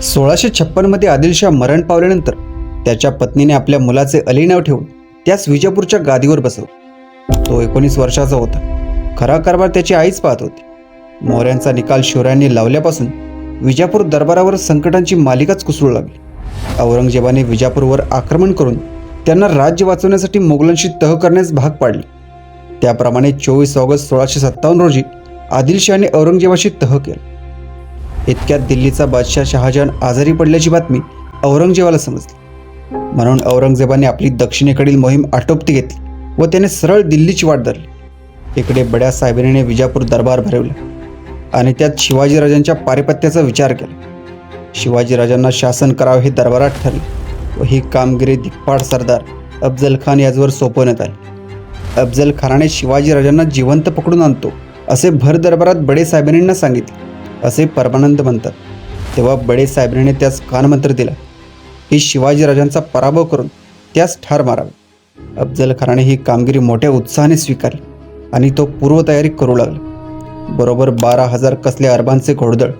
1656 आदिलशाह मरण पावल्यानंतर त्याच्या पत्नीने आपल्या मुलाचे अली नाव ठेवून त्यास विजापूरच्या गादीवर बसवले। तो 19 वर्षाचा होता। खरा कारभार त्याची आईच पाहत होती। मोऱ्यांचा निकाल शिवरायांनी लावल्यापासून विजापूर दरबारावर संकटांची मालिकाच कुसळू लागली। औरंगजेबाने विजापूरवर आक्रमण करून त्यांना राज्य वाचवण्यासाठी मोगलांशी तह करण्यास भाग पाडले। त्याप्रमाणे 24 ऑगस्ट 1657 रोजी आदिलशाहने औरंगजेबाशी तह केला। इतक्यात दिल्लीचा बादशाह शहाजहान आजारी पडल्याची बातमी औरंगजेबाला समजली। म्हणून औरंगजेबाने आपली दक्षिणेकडील मोहीम आटोपती घेतली व त्याने सरळ दिल्लीची वाट धरली। इकडे बड्या साहेबांनी विजापूर दरबार भरवला आणि त्यात शिवाजीराजांच्या पारिपत्याचा विचार केला। शिवाजीराजांना शासन करावे हे दरबारात ठरले व ही कामगिरी दिप्पाड सरदार अफजल खान याचवर सोपवण्यात आली। अफजल खानाने शिवाजीराजांना जिवंत पकडून आणतो असे भर दरबारात बडे साहेबांना सांगितले असे परमानंद म्हणतात। तेव्हा बडे साहेबांनी त्यास कानमंत्र दिला की शिवाजीराजांचा पराभव करून त्यास ठार मारावे। अफजल खानाने ही कामगिरी मोठ्या उत्साहाने स्वीकारली आणि तो पूर्वतयारी करू लागला। बरोबर 12,000 कसले अरबांचे घोडदळ,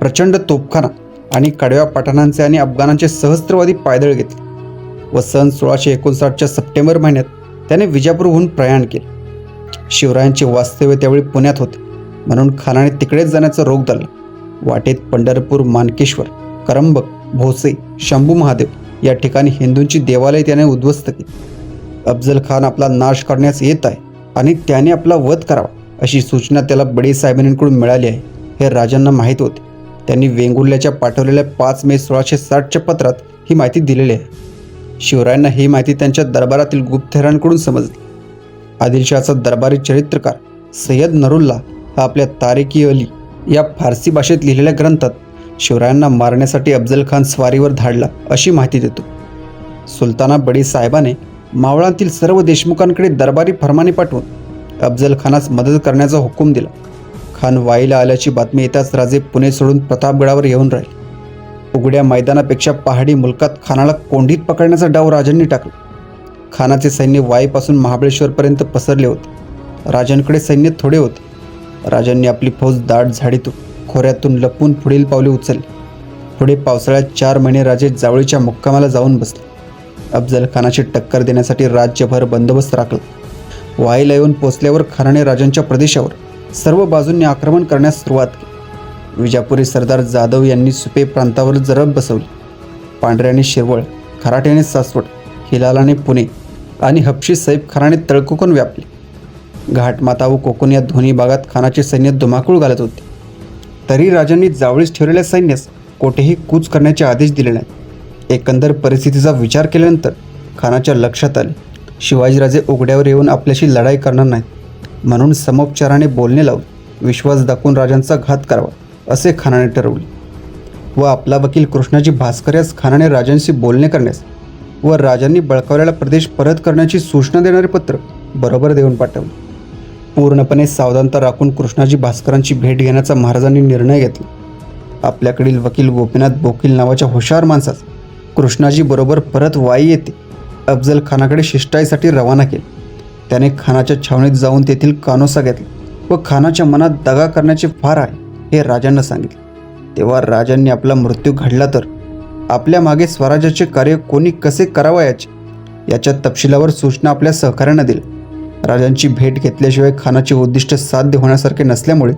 प्रचंड तोफखाना आणि कडव्या पठाणांचे आणि अफगाणांचे सहस्त्रवादी पायदळ घेतले व सन 1659च्या सप्टेंबर महिन्यात त्याने विजापूरहून प्रयाण केले। शिवरायांचे वास्तव्य त्यावेळी पुण्यात होते, म्हणून खानाने तिकडेच जाण्याचा रोग धरला। वाटेत पंढरपूर, मानकेश्वर, करंबक, भोसे, शंभू महादेव या ठिकाणी हिंदूंची देवालय त्याने उद्ध्वस्त केली। अफजल खान आपला नाश करण्यास येत आहे आणि त्याने आपला वध करावा अशी सूचना त्याला बडे साहेबांकडून मिळाली आहे हे राजांना माहीत होते। त्यांनी वेंगुर्ल्याच्या पाठवलेल्या 5 मे 1660च्या पत्रात ही माहिती दिलेली आहे। शिवरायांना ही माहिती त्यांच्या दरबारातील गुप्तहेरांकडून समजली। आदिलशाहचा दरबारी चरित्रकार सय्यद नरुल्ला हा आपल्या तारिक-ई-अली या फारसी भाषेत लिहिलेल्या ग्रंथात शिवरायांना मारण्यासाठी अफजल खान स्वारीवर धाडला अशी माहिती देतो। सुलताना बडी साहेबाने मावळातील सर्व देशमुखांकडे दरबारी फरमाने पाठवून अफजल खानास मदत करण्याचा हुकूम दिला। खान वाईला आल्याची बातमी येताच राजे पुणे सोडून प्रतापगडावर येऊन राहिले। उघड्या मैदानापेक्षा पहाडी मुलकात खानाला कोंडीत पकडण्याचा डाव राजांनी टाकला। खानाचे सैन्य वाईपासून महाबळेश्वरपर्यंत पसरले होते। राजांकडे सैन्य थोडे होते। राजांनी आपली फौज दाट झाडीतून खोऱ्यातून लपून पुढील पावले उचलली। पुढे पावसाळ्यात 4 महिने राजे जावळीच्या मुक्कामाला जाऊन बसले। अफजल खानाची टक्कर देण्यासाठी राज्यभर बंदोबस्त राखला। वाईला येऊन पोचल्यावर खानाने राजांच्या प्रदेशावर सर्व बाजूंनी आक्रमण करण्यास सुरुवात केली। विजापुरी सरदार जाधव यांनी सुपे प्रांतावर जरब बसवली। पांढऱ्याने शिरवळ, खराट्याने सासवड, हिलालाने पुणे आणि हबशी सैफ खानाने तळकोकण व्यापले। घाटमाता व कोकण या दोन्ही भागात खानाचे सैन्य धुमाकूळ घालत होते। तरी राजांनी जावळीस ठेवलेल्या सैन्यास कोठेही कूच करण्याचे आदेश दिले नाहीत। एकंदर परिस्थितीचा विचार केल्यानंतर खानाच्या लक्षात आले शिवाजीराजे उघड्यावर येऊन आपल्याशी लढाई करणार नाहीत, म्हणून समोपचाराने बोलणे लावून विश्वास दाखवून राजांचा घात करावा असे खानाने ठरवले व आपला वकील कृष्णाजी भास्कर यास खानाने राजांशी बोलणे करण्यास व राजांनी बळकावलेला प्रदेश परत करण्याची सूचना देणारे पत्र बरोबर देऊन पाठवले। पूर्णपणे सावधानता राखून कृष्णाजी भास्करांची भेट घेण्याचा महाराजांनी निर्णय घेतला। आपल्याकडील वकील गोपीनाथ बोकील नावाच्या हुशार माणसास कृष्णाजी बरोबर परत वाई येते अफजल खानाकडे शिष्टाईसाठी रवाना केले। त्याने खानाच्या छावणीत जाऊन तेथील कानोसा घेतला व खानाच्या मनात दगा करण्याचे फार आहे हे राजांना सांगितले। तेव्हा राजांनी आपला मृत्यू घडला तर आपल्या मागे स्वराज्याचे कार्य कोणी कसे करावयाचे याच्या तपशिलावर सूचना आपल्या सहकाऱ्यांना दिल्या। राजांची भेट घेतल्याशिवाय खानाचे उद्दिष्ट साध्य होण्यासारखे नसल्यामुळे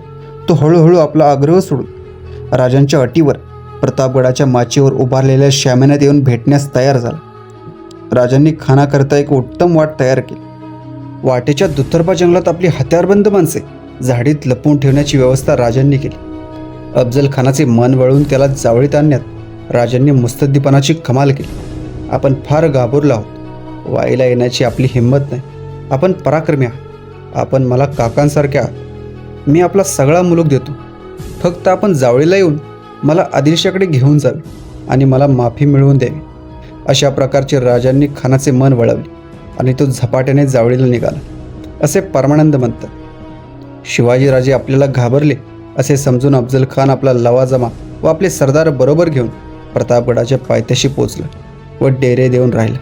तो हळूहळू आपला आग्रह सोडून राजांच्या अटीवर प्रतापगडाच्या माचीवर उभारलेल्या श्यामेण्यात येऊन भेटण्यास तयार झाला। राजांनी खानाकरता एक उत्तम वाट तयार केली। वाटेच्या दुतर्फा जंगलात आपली हत्यारबंद माणसे झाडीत लपवून ठेवण्याची व्यवस्था राजांनी केली। अफजल खानाचे मन वळवून त्याला जावळीत आणण्यात राजांनी मुत्सद्दीपणाची कमाल केली। आपण फार घाबरलो आहोत। वाईला येण्याची आपली हिंमत नाही। आपण पराक्रमी आहात। आपण मला काकांसारखे आहात। मी आपला सगळा मुलूक देतो। फक्त आपण जावळीला येऊन मला आदिलशाहकडे घेऊन जावे आणि मला माफी मिळवून द्यावी। अशा प्रकारचे राजांनी खानाचे मन वळवले आणि तो झपाट्याने जावळीला निघाला असे परमानंद म्हणतात। शिवाजीराजे आपल्याला घाबरले असे समजून अफजल खान आपला लवाजमा व आपले सरदार बरोबर घेऊन प्रतापगडाच्या पायथ्याशी पोचला व डेरे देऊन राहिला।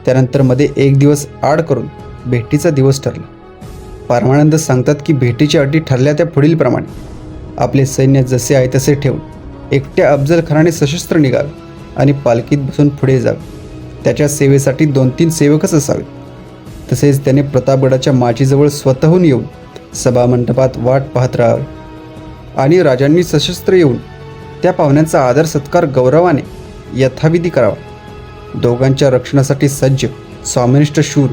त्यानंतर मध्ये 1 दिवस आड करून भेटीचा दिवस ठरला। परमानंद सांगतात की भेटीच्या अटी ठरल्या त्या पुढीलप्रमाणे: आपले सैन्य जसे आहे तसे ठेवून एकट्या अफजल खानाने सशस्त्र निघावे आणि पालखीत बसून पुढे जावे. त्याच्या सेवेसाठी 2-3 सेवकच असावे. तसेच त्याने प्रतापगडाच्या माचीजवळ स्वतःहून येऊन सभामंडपात वाट पाहत राहावे आणि राजांनी सशस्त्र येऊन त्या पाहुण्यांचा आदर सत्कार गौरवाने यथाविधी करावा. दोघांच्या रक्षणासाठी सज्ज, स्वामिनिष्ठ, शूर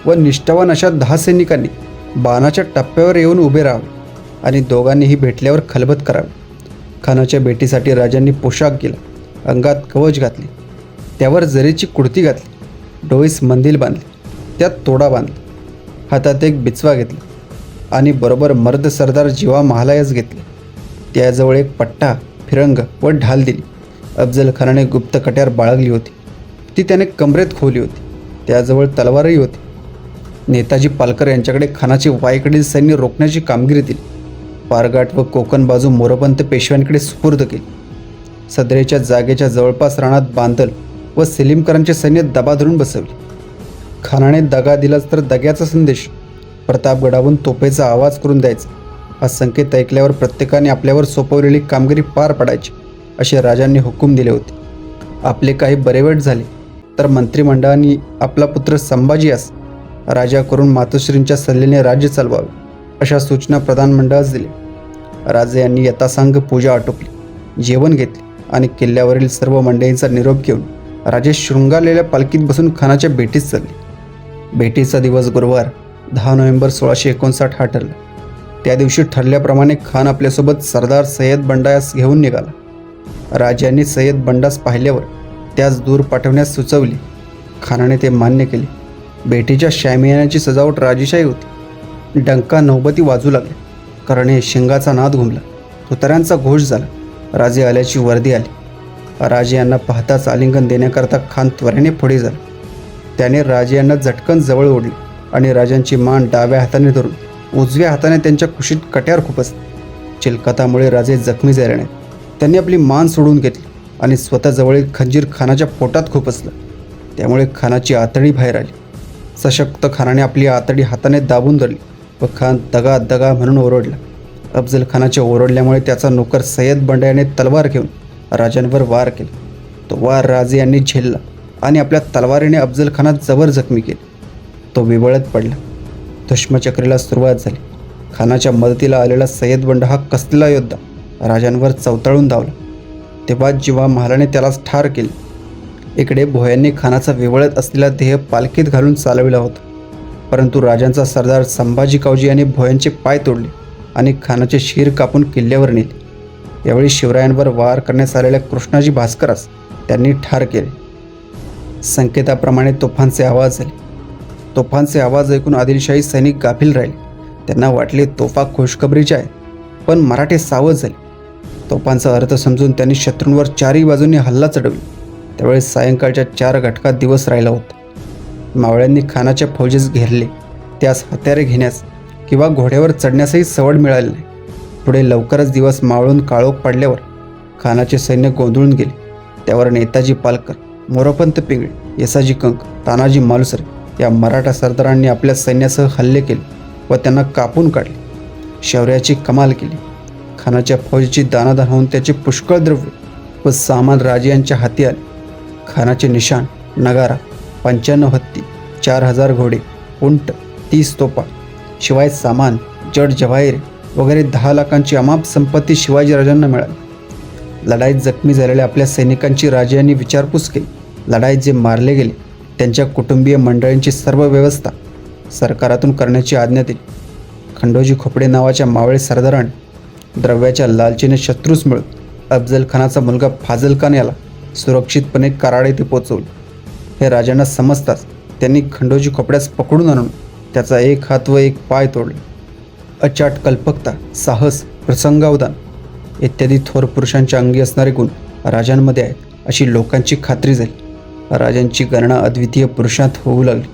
व निष्ठावान अशा 10 सैनिकांनी बाणाच्या टप्प्यावर येऊन उभे राहावे आणि दोघांनीही भेटल्यावर खलबत करावे. खानाच्या भेटीसाठी राजांनी पोशाख केला, अंगात कवच घातले, त्यावर जरीची कुडती घातली, डोईस मंदिल बांधले, त्यात तोडा बांधला, हातात एक बिचवा घेतला आणि बरोबर मर्द सरदार जीवा महालायच घेतले. त्याजवळ एक पट्टा, फिरंग व ढाल दिली. अफजल खानाने गुप्त कट्यार बाळगली होती, ती त्याने कमरेत खोवली होती. त्याजवळ तलवारही होती. नेताजी पालकर यांच्याकडे खानाचे वाईकडील सैन्य रोखण्याची कामगिरी दिली. पारघाट व कोकण बाजू मोरोपंत पेशव्यांकडे सुपूर्द केली. सदरेच्या जागेच्या जवळपास रानात बांदल व सेलिमकरांचे सैन्य दबा धरून बसवले. खानाने दगा दिलाच तर दग्याचा संदेश प्रतापगडावरून तोफेचा आवाज करून द्यायचा. हा संकेत ऐकल्यावर प्रत्येकाने आपल्यावर सोपवलेली कामगिरी पार पाडायची असे राजांनी हुकूम दिले होते. आपले काही बरे वाईट झाले तर मंत्रिमंडळाने आपला पुत्र संभाजी यास राजा करून मातोश्रींच्या सल्ल्याने राज्य चालवावे अशा सूचना प्रधानमंडळास दिल्या. राजे यांनी यथासांग पूजा आटोपली, जेवण घेतले आणि किल्ल्यावरील सर्व मंडळींचा निरोप घेऊन राजे शृंगारलेल्या पालखीत बसून खानाच्या भेटीस चालले. भेटीचा दिवस गुरुवार 10 नोव्हेंबर 1659 हा ठरला. त्या दिवशी ठरल्याप्रमाणे खान आपल्यासोबत सरदार सय्यद बंडास घेऊन निघाला. राजांनी सय्यद बंडास पाहिल्यावर त्यास दूर पाठवण्यास सुचवले. खानाने ते मान्य केले. भेटीच्या शामियानाची सजावट राजेशाही होती. डंका नौबती वाजू लागले, करणे शिंगाचा नाद घुमला, तुताऱ्यांचा घोष झाला. राजे आल्याची वर्दी आली. राजे यांना पाहताच आलिंगन देण्याकरता खान त्वरेने पुढे झाला. त्याने राजे यांना झटकन जवळ ओढले आणि राजांची मान डाव्या हाताने धरून उजव्या हाताने त्यांच्या कुशीत कट्यार खुपसली. चिलकतामुळे राजे जखमी झाले नाहीत. त्यांनी आपली मान सोडून घेतली आणि स्वतःजवळील खंजीर खानाच्या पोटात खुपसलं. त्यामुळे खानाची आतडी बाहेर आली. सशक्त खानाने आपली आतडी हाताने दाबून धरली व खान दगा दगा म्हणून ओरडला. अफजल खानाच्या ओरडल्यामुळे त्याचा नोकर सय्यद बंडा याने तलवार घेऊन राजांवर वार केला. तो वार राजे यांनी झेलला आणि आपल्या तलवारीने अफजल खानात जबर जखमी केली. तो विवळत पडला. धुष्मचक्रीला सुरुवात झाली. खानाच्या मदतीला आलेला सय्यद बंडा हा कसलेला योद्धा राजांवर चवताळून धावला. तेव्हा जीवा महालाने त्यालाच ठार केले. इकडे भोयांनी खानाचा विवळत असलेला देह पालखीत घालून चालविला होता. परंतु राजांचा सरदार संभाजी कावजी यांनी भोयांचे पाय तोडले आणि खानाचे शीर कापून किल्ल्यावर नेले. यावेळी शिवरायांवर वार करण्यास आलेल्या कृष्णाजी भास्करास त्यांनी ठार केले. संकेताप्रमाणे तोफांचे आवाज झाले. तोफांचे आवाज ऐकून आदिलशाही सैनिक गाफील राहिले. त्यांना वाटले तोफा खुशखबरीच्या आहेत, पण मराठे सावध झाले. तोफांचा अर्थ समजून त्यांनी शत्रूंवर चारही बाजूंनी हल्ला चढवला. त्यावेळेस सायंकाळच्या 4 घटकात दिवस राहिला होता. मावळ्यांनी खानाच्या फौजेस घेरले. त्यास हत्यारे घेण्यास किंवा घोड्यावर चढण्यासही सवड मिळाली नाही. पुढे लवकरच दिवस मावळून काळोख पडल्यावर खानाचे सैन्य गोंधळून गेले. त्यावर नेताजी पालकर, मोरोपंत पिंगळे, येसाजी कंक, तानाजी मालुसरे या मराठा सरदारांनी आपल्या सैन्यासह हल्ले केले व त्यांना कापून काढले. शौर्याची कमाल केली. खानाच्या फौजेची दानादान होऊन त्याचे पुष्कळ द्रव्य व सामान राजे यांच्या हाती आले. खानाचे निशाण, नगारा, 95 हत्ती, 4000 घोडे, उंट, 30 तोफा, शिवाय सामान, जड जवाहीर वगैरे 10 लाखांची अमाप संपत्ती शिवाजीराजांना मिळाली. लढाईत जखमी झालेल्या आपल्या सैनिकांची राजे यांनी विचारपूस केली. लढाईत जे मारले गेले त्यांच्या कुटुंबीय मंडळींची सर्व व्यवस्था सरकारातून करण्याची आज्ञा दिली. खंडोजी खोपडे नावाच्या मावळे सरदाराने द्रव्याच्या लालचीने शत्रूस मिळून अफजल खानाचा मुलगा फाजल खान याला सुरक्षितपणे कराड येथे पोचवले. हे राजांना समजताच त्यांनी खंडोजी खोपड्यास पकडून आणून त्याचा एक हात व एक पाय तोडले. अचाट कल्पकता, साहस, प्रसंगावधान इत्यादी थोर पुरुषांच्या अंगी असणारे गुण राजांमध्ये आहेत अशी लोकांची खात्री झाली. राजांची गणना अद्वितीय पुरुषांत होऊ लागली.